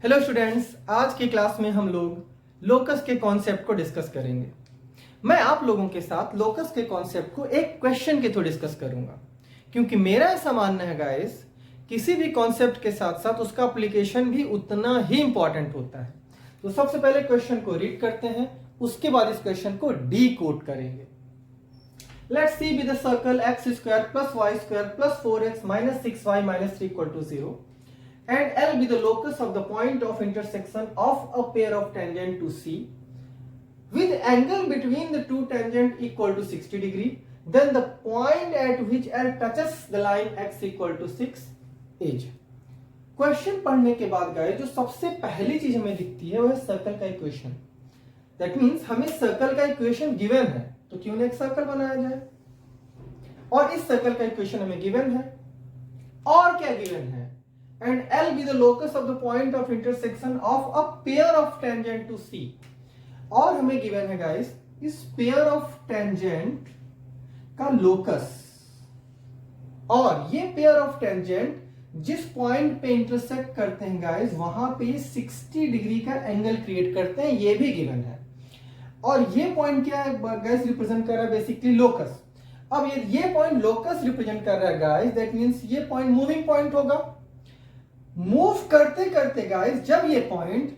Hello students, आज की class में हम लोग लोकस के कॉन्सेप्ट को डिस्कस करेंगे। मैं आप लोगों के साथ लोकस के कॉन्सेप्ट को एक क्वेश्चन के थ्रू डिस्कस करूंगा, क्योंकि मेरा ऐसा मानना है गाइस, किसी भी कॉन्सेप्ट के साथ साथ उसका एप्लीकेशन भी उतना ही इंपॉर्टेंट होता है। तो सबसे पहले क्वेश्चन को रीड करते हैं, उसके बाद इस क्वेश्चन को डीकोड करेंगे। Let's see with the circle x square plus y square plus 4x minus 6y minus 3 equal to 0 and L be the locus of the point of intersection of a pair of tangent to C with angle between the two tangent equal to 60 degree, then the point at which L touches the line x equal to 6 is। Question पढ़ने के बाद guys जो सबसे पहली चीज हमें दिखती है वो है सर्कल का इक्वेशन। दैट मींस हमें सर्कल का इक्वेशन गिवन है, तो क्यों ना एक सर्कल बनाया जाए। और इस सर्कल का इक्वेशन हमें गिवन है, और क्या गिवन है, and L be the locus of the point of intersection of a pair of tangent to C। और हमें गिवन है गाइस इस पेयर ऑफ टेंजेंट का लोकस, और ये पेयर ऑफ टेंजेंट जिस पॉइंट पे इंटरसेक्ट करते हैं गाइस वहां पे 60 डिग्री का एंगल क्रिएट करते हैं, ये भी गिवन है। और ये पॉइंट क्या है गाइस, रिप्रेजेंट कर रहा है बेसिकली लोकस। अब ये पॉइंट लोकस रिप्रेजेंट कर रहा है गाइस, दैट मींस ये पॉइंट मूविंग पॉइंट होगा। मूव करते करते गाइस जब ये पॉइंट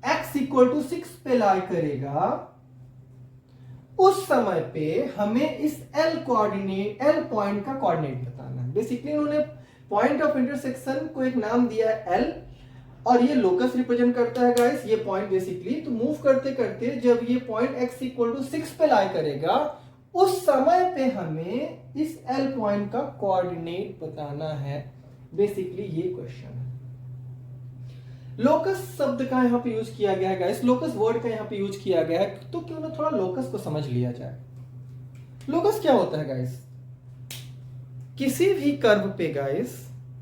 x इक्वल टू 6 पे लाई करेगा, उस समय पे हमें इस L पॉइंट का कोऑर्डिनेट बताना है। बेसिकली उन्होंने पॉइंट ऑफ इंटरसेक्शन को एक नाम दिया है L, और ये लोकस रिप्रेजेंट करता है गाइस ये पॉइंट बेसिकली। तो मूव करते करते जब ये पॉइंट x इक्वल टू 6 पे लाई करेगा, उस समय पे हमें इस L पॉइंट का कोऑर्डिनेट बताना है। बेसिकली ये क्वेश्चन है। लोकस शब्द का यहां पे यूज किया गया है गाइस, लोकस वर्ड का यहां पे यूज किया गया है, तो क्यों ना थोड़ा लोकस को समझ लिया जाए। लोकस क्या होता है गाइस, किसी भी कर्व पे गाइस,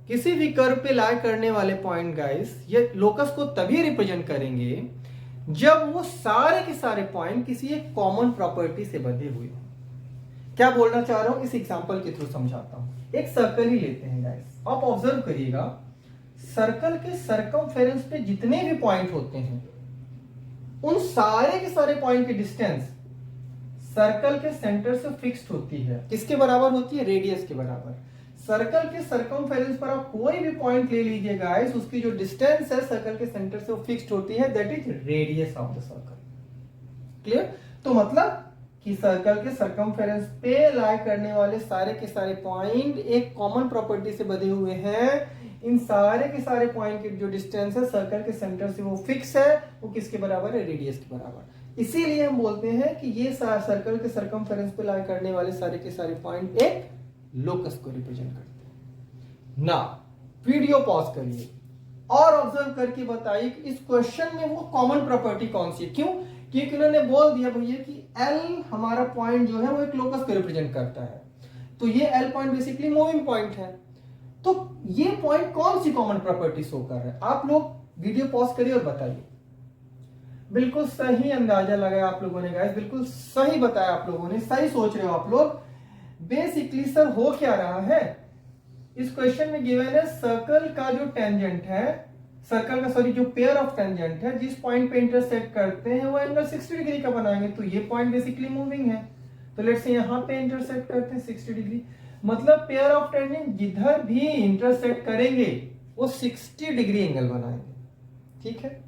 किसी भी कर्व पे लाई करने वाले पॉइंट गाइस, ये लोकस को तभी रिप्रेजेंट करेंगे जब वो सारे के सारे पॉइंट किसी एक कॉमन प्रॉपर्टी से बंधे हुए हो। क्या बोलना चाह रहा हूं इस एग्जांपल के थ्रू समझाता हूं। एक सर्कल ही लेते हैं गाइस, आप ऑब्जर्व करिएगा, सर्कल के सर्कमफेरेंस पे जितने भी पॉइंट होते हैं उन सारे के सारे पॉइंट की डिस्टेंस सर्कल के सेंटर से फिक्स्ड होती है। किसके बराबर होती है? रेडियस के बराबर। सर्कल के सर्कमफेरेंस पर आप कोई भी पॉइंट ले लीजिए गाइस, उसकी जो डिस्टेंस है सर्कल के सेंटर से वो फिक्स्ड होती है, that is radius of the circle. Clear? तो मतलब कि सर्कल के सर्कमफेरेंस पे लाई करने वाले सारे के सारे पॉइंट एक कॉमन प्रॉपर्टी से बंधे हुए हैं। इन सारे के सारे पॉइंट की जो डिस्टेंस है सर्कल के सेंटर से वो फिक्स है, वो किसके बराबर है? रेडियस के बराबर। इसीलिए हम बोलते हैं कि ये सर्कल के सर्कमफेरेंस पे लाई करने वाले सारे के सारे पॉइंट एक लोकस को रिप्रेजेंट करते हैं। ना वीडियो पॉज करिए और ऑब्जर्व करके बताइए कि इस क्वेश्चन में वो कॉमन प्रॉपर्टी कौन सी है। क्यों? क्योंकि उन्होंने बोल दिया भैया कि L हमारा पॉइंट जो है वो एक लोकस को रिप्रेजेंट करता है, तो ये L point basically moving point है। तो ये पॉइंट कौन सी कॉमन प्रॉपर्टी शो कर रहा है? आप लोग वीडियो पॉज करिए और बताइए। बिल्कुल सही अंदाजा लगाया आप लोगों ने गाइस, बिल्कुल सही बताया आप लोगों ने, सही सोच रहे हो आप लोग। बेसिकली सर हो क्या रहा है, इस क्वेश्चन में गिवन है सर्कल का जो टेंजेंट है, सर्कल का सॉरी जो पेयर ऑफ टेंजेंट है जिस पॉइंट पे इंटरसेक्ट करते हैं वो एंगल 60 डिग्री का बनाएंगे। तो ये पॉइंट बेसिकली मूविंग है, तो लेट्स से यहां पे इंटरसेक्ट करते हैं 60 डिग्री, मतलब पेयर ऑफ टेंजेंट जिधर भी इंटरसेक्ट करेंगे वो 60 डिग्री एंगल बनाएंगे। ठीक है,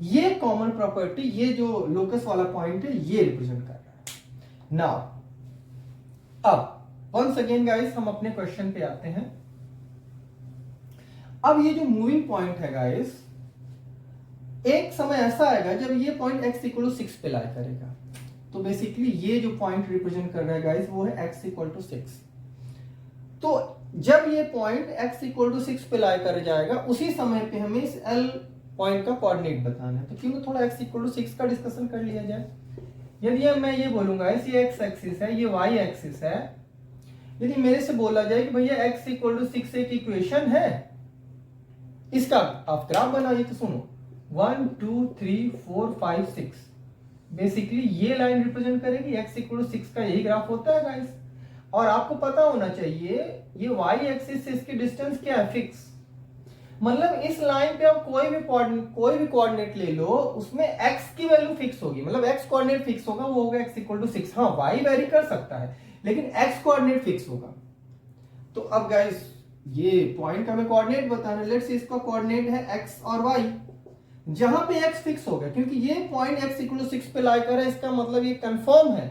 ये कॉमन प्रॉपर्टी, ये जो लोकस वाला पॉइंट है ये रिप्रेजेंट कर रहा है। नाउ अब वंस अगेन गाइस हम अपने क्वेश्चन पे आते हैं। अब ये जो मूविंग पॉइंट है गाइस, एक समय ऐसा आएगा जब ये पॉइंट x इक्वल टू 6 पे लाई करेगा, तो बेसिकली ये जो पॉइंट रिप्रेजेंट कर रहा है गाइस वो है x इक्वल टू 6। तो जब ये पॉइंट x इक्वल टू 6 पे लाई कर जाएगा, उसी समय पे हमें इस L पॉइंट का कोऑर्डिनेट बताना है। तो क्यों थोड़ा x इक्वल टू 6 का डिस्कशन कर लिया जाए। यदि मैं ये बोलूंगा ये x एक्सिस है, ये y एक्सिस है, यदि मेरे से बोला जाए कि भैया x इक्वल टू 6 एक इक्वेशन है, इसका आप ग्राफ बनाइए, तो सुनो 1 2 3 4 5 6 बेसिकली ये लाइन रिप्रेजेंट करेगी x इक्वल टू 6 का, यही ग्राफ होता है गाइस। और आपको पता होना चाहिए ये y एक्सिस से इसकी डिस्टेंस क्या है? फिक्स। मतलब इस लाइन पे आप कोई भी कोऑर्डिनेट ले लो, उसमें x की वैल्यू फिक्स होगी, मतलब x कोऑर्डिनेट फिक्स होगा, वो होगा x इक्वल टू 6। हाँ y वेरी कर सकता है लेकिन x कोऑर्डिनेट फिक्स होगा। तो अब गाइस ये पॉइंट का हमें कोऑर्डिनेट बताना है, लेट्स से इसका कोऑर्डिनेट है x और y, जहां पे x फिक्स हो गया, क्योंकि ये पॉइंट x इक्वल टू 6 पे लाई कर है, इसका मतलब ये कंफर्म है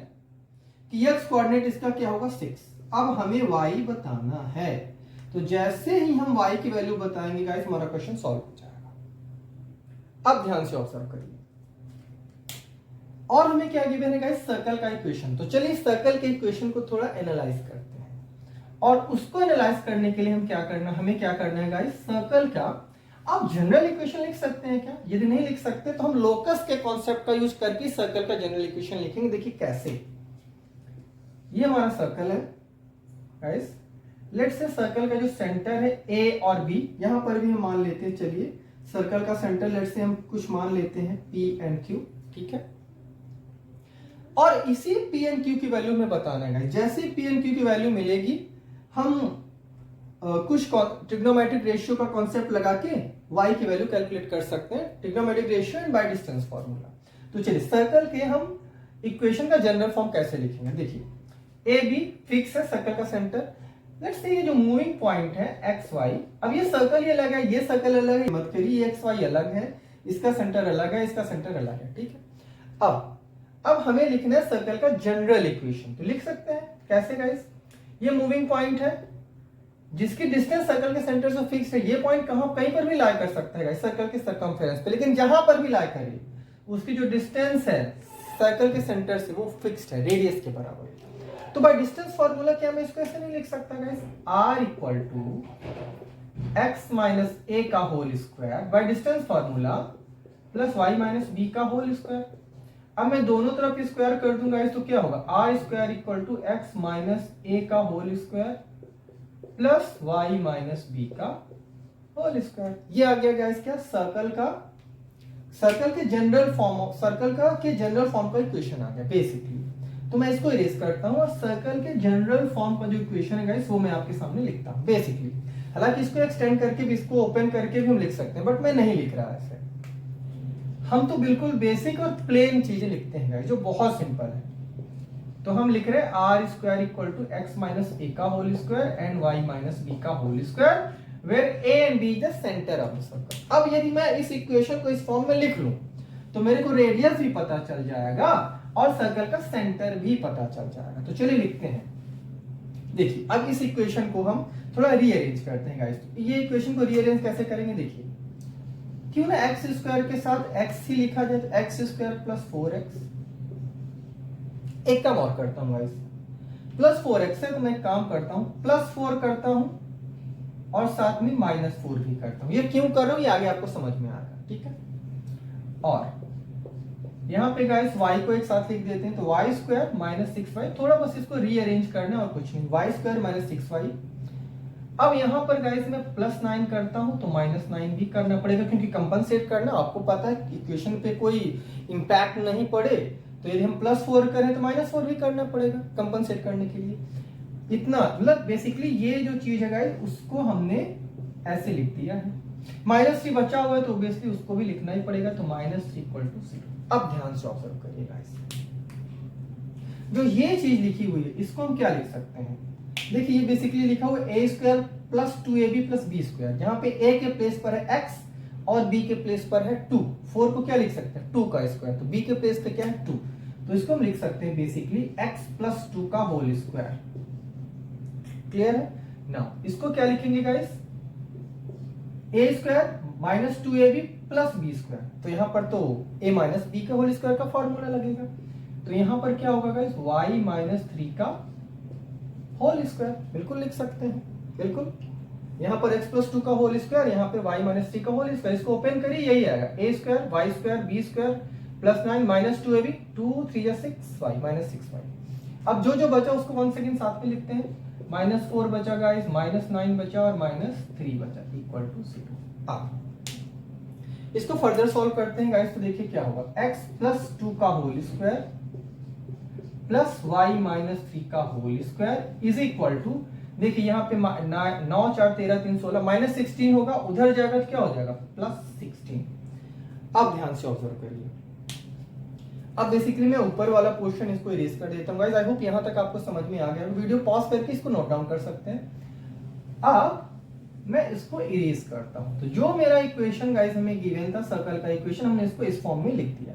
कि x कोऑर्डिनेट इसका क्या होगा 6। अब हमें y बताना है, तो जैसे ही हम y की वैल्यू बताएंगे गाइस हमारा क्वेश्चन सॉल्व हो जाएगा। अब ध्यान से ऑब्जर्व करिए, और हमें क्या गिवन है गाइस, सर्कल का इक्वेशन। तो चलिए सर्कल के इक्वेशन को थोड़ा एनालाइज करते हैं, और उसको एनालाइज करने के लिए हमें क्या करना है गाइस, सर्कल का आप जनरल इक्वेशन लिख सकते हैं क्या? यदि नहीं लिख सकते तो हम लोकस के कॉन्सेप्ट का यूज करके सर्कल का जनरल इक्वेशन लिखेंगे। देखिए कैसे, ये हमारा सर्कल है गाइस, लेट्स से सर्कल का जो सेंटर है ए और बी, यहां पर भी हम मान लेते हैं, चलिए सर्कल का सेंटर लेट्स से हम कुछ मान लेते हैं पी एंड क्यू, ठीक है। और इसी पी एंड क्यू की वैल्यू में बताना है, जैसे पी एंड क्यू की वैल्यू मिलेगी हम कुछ ट्रिग्नोमेट्रिक रेशियो का कॉन्सेप्ट लगा के y की वैल्यू कैलकुलेट कर सकते हैं, trigonometric ratio and bye distance formula. तो चलिए सर्कल के हम इक्वेशन का जनरल फॉर्म कैसे लिखेंगे, देखिए ए बी फिक्स है सर्कल का सेंटर, लेट्स से ये जो मूविंग पॉइंट है एक्स वाई, अब ये सर्कल ये अलग है, ये सर्कल अलग है, मत करिए एक्स वाई अलग है, इसका सेंटर अलग है, इसका सेंटर अलग है, ठीक है। अब हमें लिखना है सर्कल का जनरल इक्वेशन, तो लिख सकते हैं कैसे गाइस, ये मूविंग पॉइंट है जिसकी डिस्टेंस सर्कल के सेंटर से फिक्स है, ये पॉइंट कहीं पर भी लाई कर सकता है गाइस सर्कल के सर्कमफेरेंस पे, लेकिन जहां पर भी लाई करे उसकी जो डिस्टेंस है सर्कल के सेंटर से वो फिक्स्ड है, रेडियस के बराबर है। तो बाय डिस्टेंस फार्मूला क्या मैं इसको ऐसे नहीं लिख सकता guys, r equal to x minus a का whole square by distance formula plus y minus b का होल स्क्वायर। अब मैं दोनों तरफ स्क्वायर कर दूंगा गाइस, तो क्या होगा, r square equal to x minus a का whole square plus y minus b का होल स्क्वायर। ये आ गया गाइस क्या, सर्कल के जनरल फॉर्म का इक्वेशन आ गया बेसिकली। तो मैं इसको इरेज करता हूं और सर्कल के जनरल फॉर्म का जो इक्वेशन है गाइस वो मैं आपके सामने लिखता हूं बेसिकली। हालांकि इसको एक्सटेंड करके भी, इसको ओपन करके भी हम लिख सकते हैं, बट मैं नहीं लिख रहा ऐसे, हम तो बिल्कुल बेसिक और प्लेन चीजें लिखते हैं गाइस जो बहुत सिंपल है। तो हम लिख रहे हैं r square equal to x minus a का whole square and y minus b का whole square where a and b is the centre of the circle. अब यदि मैं इस इक्वेशन को इस फॉर्म में लिख लूं तो मेरे को रेडियस भी पता चल जाएगा और सर्कल का सेंटर भी पता चल जाएगा। तो चलिए लिखते हैं, देखिए अब इस इक्वेशन को हम थोड़ा रीअरेंज करते हैं गाइस। ये इक्वेशन को रीअरेंज कैसे करेंगे, देखिए क्यों ना एक्स स्क्वायर के साथ एक्स ही लिखा जाए, तो एक्स स्क्वायर प्लस 4x, एक काम और करता हूं गाइस, प्लस 4x है तो मैं काम करता हूं प्लस 4 करता हूं और साथ में माइनस 4 भी करता हूं। ये क्यों कर रहा हूं ये आगे आपको समझ में आएगा, ठीक है। और यहां पे गाइस y को एक साथ लिख देते हैं, तो y स्क्वायर माइनस 6y, थोड़ा बस इसको रीअरेंज करना और कुछ नहीं, y स्क्वायर माइनस 6y। अब यहां पर गाइस मैं प्लस 9 करता हूं तो माइनस 9 भी करना पड़ेगा, क्योंकि कंपनसेट करना, आपको पता है इक्वेशन पे कोई इंपैक्ट नहीं पड़े, तो यदि हम प्लस 4 करें तो माइनस 4 भी करना पड़ेगा कंपनसेट करने के लिए। इतना मतलब बेसिकली ये जो चीज है गाइस उसको हमने ऐसे लिख दिया है। माइनस 3 बचा हुआ है तो ऑब्वियसली उसको भी लिखना ही पड़ेगा, तो माइनस इक्वल टू 0। अब ध्यान से ऑब्जर्व करिए गाइस, जो ये चीज लिखी हुई है इसको हम क्या लिख सकते हैं, देखिए ये बेसिकली लिखा हुआ है a square plus 2ab plus b square, जहां पे a के प्लेस पर है x और b के प्लेस पर है 2। 4 को क्या लिख सकते हैं 2 का स्क्वायर, तो b के प्लेस पे क्या है 2, तो इसको हम लिख सकते हैं बेसिकली x प्लस 2 का होल स्क्वायर। क्लियर है ना, इसको क्या लिखेंगे guys, a square minus 2ab plus b square, तो यहां पर तो a माइनस b का होल स्क्वायर का फॉर्मूला लगेगा, तो यहां पर क्या होगा गाइस y माइनस 3 का होल स्क्वायर, बिल्कुल लिख सकते हैं, बिल्कुल। यहां पर x प्लस 2 का होल स्क्वायर, यहां पे y माइनस 3 का होल स्क्वायर, इसको ओपन करिए यही आएगा a square y square b square plus 9 minus 2ab 2 3 जा 6y माइनस 6y। अब जो जो बचा उसको वन सेकंड साथ में लिखते हैं, माइनस 4 बचा गाइस, माइनस 9 बचा और माइनस 3 बचा इक्वल टू 0। अब इसको फर्दर सॉल्व करते हैं गाइस, तो देखिए क्या होगा, x प्लस 2 का whole square plus y minus 3 का whole square is equal to, देखिए यहाँ पे 9 4 13 3 16 -16 होगा, उधर जाएगा तो क्या हो जाएगा +16। अब ध्यान से ऑब्जर्व करिए। अब बेसिकली मैं ऊपर वाला पोर्शन इसको इरेज कर देता हूँ गाइस। आई होप यहाँ तक आपको समझ में आ गया। वीडियो पॉज करके इसको नोट डाउन कर सकते हैं। अब मैं इसको इरेज करता हूं, तो जो मेरा इक्वेशन गाइस हमें गिवन था सर्कल का इक्वेशन, हमने इसको इस फॉर्म में लिख दिया।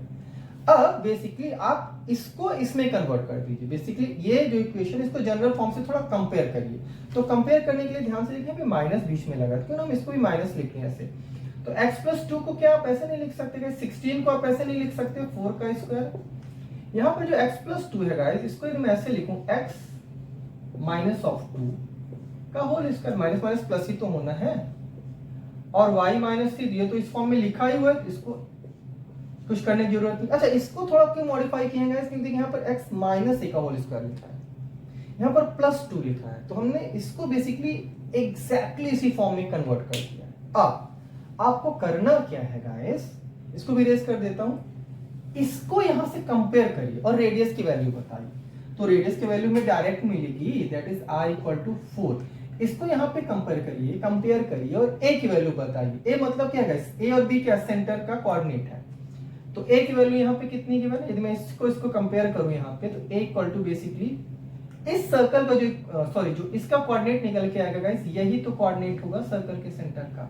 अब बेसिकली आप इसको इसमें कन्वर्ट कर दीजिए। बेसिकली ये जो इक्वेशन, इसको जनरल फॉर्म से थोड़ा कंपेयर करिए। तो कंपेयर करने के लिए ध्यान से देखिए माइनस बीच में लगा, क्यों ना हम इसको भी माइनस लिखें ऐसे। तो x+2 को क्या आप ऐसे नहीं लिख सकते गाइस, 16 को आप ऐसे नहीं लिख सकते 4 का स्क्वायर। यहाँ पर जो x+2 है गाइस, इसको यदि मैं ऐसे लिखूं x माइनस ऑफ 2 का whole square, minus minus plus ही तो होना है, और y माइनस 3 दिए तो इस फॉर्म में लिखा ही हुआ है, इसको कुछ करने की जरूरत नहीं। अच्छा, इसको थोड़ा क्यों मॉडिफाई किया है, क्योंकि यहाँ पर x माइनस a का होल स्क्वायर लिखा है, यहाँ पर +2 लिखा है, तो हमने इसको बेसिकली एग्जैक्टली इसी फॉर्म में कन्वर्ट कर दिया है। अब आपको करना क्या है गाइस, इसको भी इरेज कर देता हूं, इसको यहां से कंपेयर करिए और रेडियस की वैल्यू बताइए। तो रेडियस की वैल्यू में डायरेक्ट मिलेगी, दैट इज r = 4। इसको यहां पे कंपेयर करिए और a की वैल्यू बताइए। a मतलब क्या है गाइस, a और b क्या सेंटर का कोऑर्डिनेट है, तो a की वैल्यू यहां पे कितनी गिवन है। यदि मैं इसको कंपेयर करूं यहां पे, तो a = बेसिकली इस सर्कल का जो इसका कोऑर्डिनेट निकल के आएगा गाइस, यही तो कोऑर्डिनेट होगा सर्कल के सेंटर का।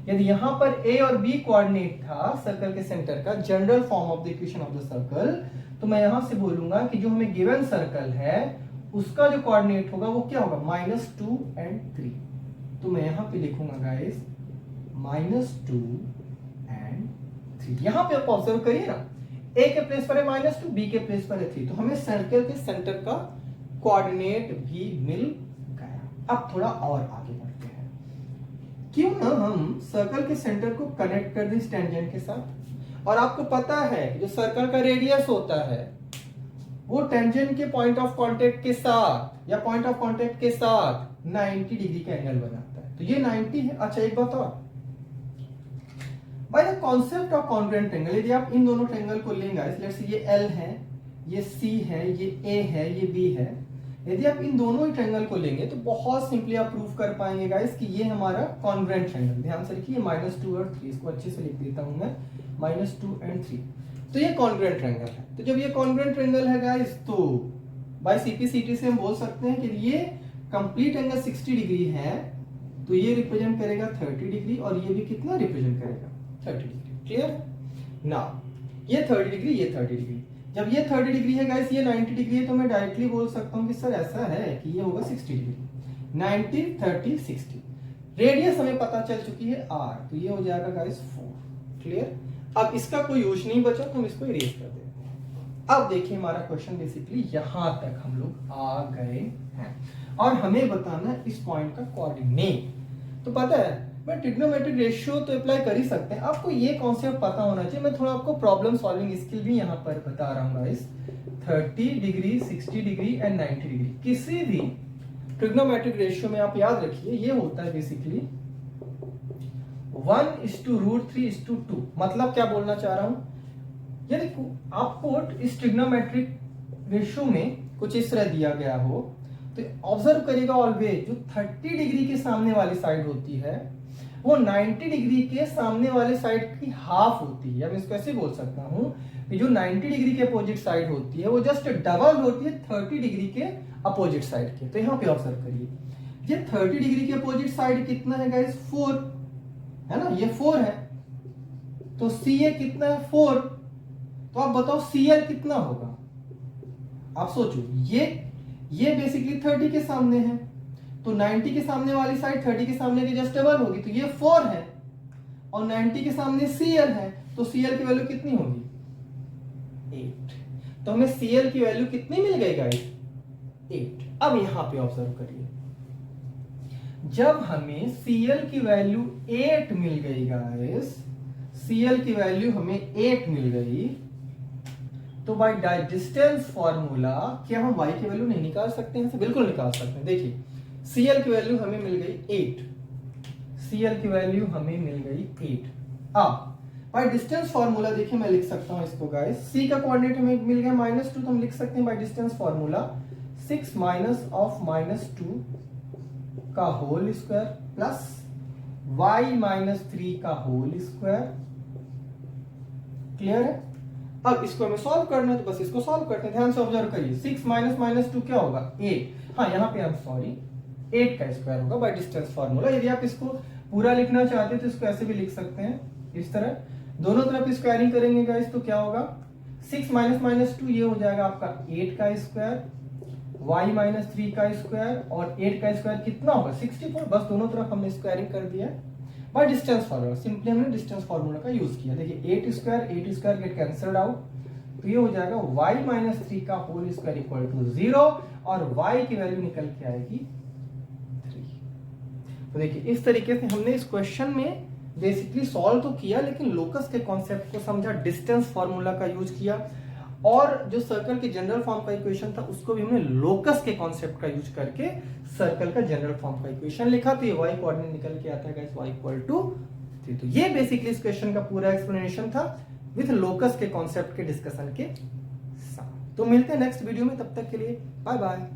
यदि यहां पर a और b कोऑर्डिनेट था सर्कल के सेंटर का, general form of the equation of the circle, तो मैं यहां से बोलूंगा कि जो हमें गिवन सर्कल है उसका जो कोऑर्डिनेट होगा वो क्या होगा, -2 और 3। तो मैं यहां पे लिखूंगा गाइस -2 और 3। यहां पे आप ऑब्जर्व करिए ना, a के प्लेस पर है -2, b के प्लेस पर है 3, तो हमें सर्कल के सेंटर का कोऑर्डिनेट भी मिल गया। अब थोड़ा और आगे बढ़ते हैं, क्यों ना हम सर्कल के सेंटर को कनेक्ट कर दें इस टेंजेंट के साथ। और आपको पता है जो सर्कल का रेडियस होता है वो टेंजेंट के पॉइंट ऑफ कांटेक्ट के साथ या पॉइंट ऑफ कांटेक्ट के साथ 90 डिग्री का एंगल बनाता है, तो ये 90 है। अच्छा, एक बात और, by the concept of congruent triangle, यदि आप इन दोनों ट्रायंगल को लेंगे, लेट्स से ये L है, ये C है, ये A है, ये B है, यदि आप इन दोनों ही ट्रायंगल को लेंगे तो बहुत सिंपली आप प्रूव कर पाएंगे गाइस कि ये हमारा कॉन्ग्रुएंट ट्रायंगल। ध्यान से रखिए, -2 और 3, इसको अच्छे से लिख देता हूं मैं, -2 और 3, तो ये कॉन्ग्रुएंट ट्रायंगल है। तो जब ये कॉन्ग्रुएंट ट्रायंगल है गाइस, तो बाय CP/CT से हम बोल सकते हैं कि ये कंप्लीट एंगल 60 डिग्री है, तो ये रिप्रेजेंट करेगा 30 डिग्री और ये भी कितना रिप्रेजेंट करेगा, 30 डिग्री। क्लियर ना, ये 30 डिग्री, ये 30 डिग्री। जब ये 30 डिग्री है गाइस, ये 90 डिग्री है, तो मैं डायरेक्टली बोल सकता हूं कि सर ऐसा है कि ये होगा 60 डिग्री। 90 30 60, रेडियस हमें पता चल चुकी है r, तो ये हो जाएगा गाइस 4। क्लियर। अब इसका कोई यूज नहीं बचा, तो हम इसको इरेज कर देते हैं। अब देखिए हमारा क्वेश्चन बेसिकली यहां तक हम लोग आ गए हैं और हमें बताना है इस पॉइंट का कोऑर्डिनेट। तो पता है मैं ट्रिग्नोमेट्रिक रेशियो तो अप्लाई कर ही सकते हैं, आपको ये कॉन्सेप्ट पता होना चाहिए। मैं थोड़ा आपको प्रॉब्लम सॉल्विंग स्किल भी यहाँ पर बता रहा हूँ guys. 30 degree 60 degree and 90 degree, किसी भी ट्रिग्नोमेट्रिक रेशियो में आप याद रखिए ये होता है बेसिकली 1:√3:2। मतलब क्या बोलना चाह रहा हूं, यदि आपको इस ट्रिग्नोमेट्रिक रेशियो में कुछ इस तरह दिया गया हो, तो ऑब्जर्व करिएगा ऑलवेज जो 30 डिग्री के सामने वाली साइड होती है वो 90 डिग्री के सामने वाले साइड की हाफ होती है। मैं इसको ऐसे बोल सकता हूं कि जो 90 डिग्री के अपोजिट साइड होती है वो जस्ट डबल होती है 30 डिग्री के अपोजिट साइड के। तो यहाँ पे ऑब्जर्व करिए, ये 30 डिग्री के अपोजिट साइड कितना है गाइस, 4 है ना, ये 4 है, तो CA कितना है 4। तो आप बताओ CL कितना होगा, आप सोचो, ये बेसिकली 30 के सामने है, तो 90 के सामने वाली साइड 30 के सामने की जस्ट डबल होगी, तो ये 4 है और 90 के सामने CL है, तो CL की वैल्यू कितनी होगी, 8। तो हमें CL की वैल्यू कितनी मिल गई गाइस, 8। अब यहां पे ऑब्जर्व करिए, जब हमें CL की वैल्यू 8 मिल गई गाइस, CL की वैल्यू हमें 8 मिल गई, तो बाय डिस्टेंस फॉर्मूला क्या हम y की वैल्यू नहीं निकाल सकते हैं? बिल्कुल निकाल सकते हैं। देखिए CL की वैल्यू हमें मिल गई 8, CL की वैल्यू हमें मिल गई 8। अब बाय डिस्टेंस फॉर्मूला देखिए मैं लिख सकता हूं इसको गाइस, C का कोऑर्डिनेट हमें मिल गया -2, तो हम लिख सकते हैं बाय डिस्टेंस फॉर्मूला 6 - (-2) का whole square plus y minus 3 का होल स्क्वायर। क्लियर है? अब इसको हमें सॉल्व करना है तो बस इसको सॉल्व करते हैं। ध्यान से ऑब्जर्व करिए, 6 माइनस माइनस 2 क्या होगा? 8। हाँ, यहाँ पे हम सॉरी 8 का स्क्वायर होगा बाय डिस्टेंस फार्मूला। यदि आप इसको पूरा लिखना चाहते हैं तो इसको ऐसे भी लिख सकते हैं, इस तरह दोनों तरफ स्क्वायरिंग करेंगे गाइस तो क्या होगा? 6 माइनस माइनस 2 ये हो जाएगा आपका 8 का स्क्वायर, y माइनस 3 का स्क्वायर, और 8 का स्क्वायर कितना होगा? 64। बस दोनों तरफ हमने स्क्वायरिंग कर दिया बाय डिस्टेंस फार्मूला। सिंपली हमने डिस्टेंस फार्मूला का यूज किया। देखिए 8 स्क्वायर गेट कैंसल्ड आउट, तो ये हो जाएगा y माइनस 3 का होल स्क्वायर इक्वल टू 0 और y की वैल्यू निकल के आएगी 3। तो देखिए इस तरीके से हमने इस क्वेश्चन में बेसिकली सॉल्व तो किया, लेकिन लोकस के कॉन्सेप्ट को समझा, डिस्टेंस फार्मूला का यूज किया, और जो सर्कल के जनरल फॉर्म का इक्वेशन था उसको भी हमने लोकस के कॉन्सेप्ट का यूज करके सर्कल का जनरल फॉर्म का इक्वेशन लिखा। तो ये y कोऑर्डिनेट निकल के आता है गाइस y इक्वल टू 3। तो ये बेसिकली इस क्वेश्चन का पूरा एक्सप्लेनेशन था विथ लोकस के कॉन्सेप्ट के डिस्कशन के साथ। तो मिलते हैं नेक्स्ट वीडियो में, तब तक के लिए बाय बाय।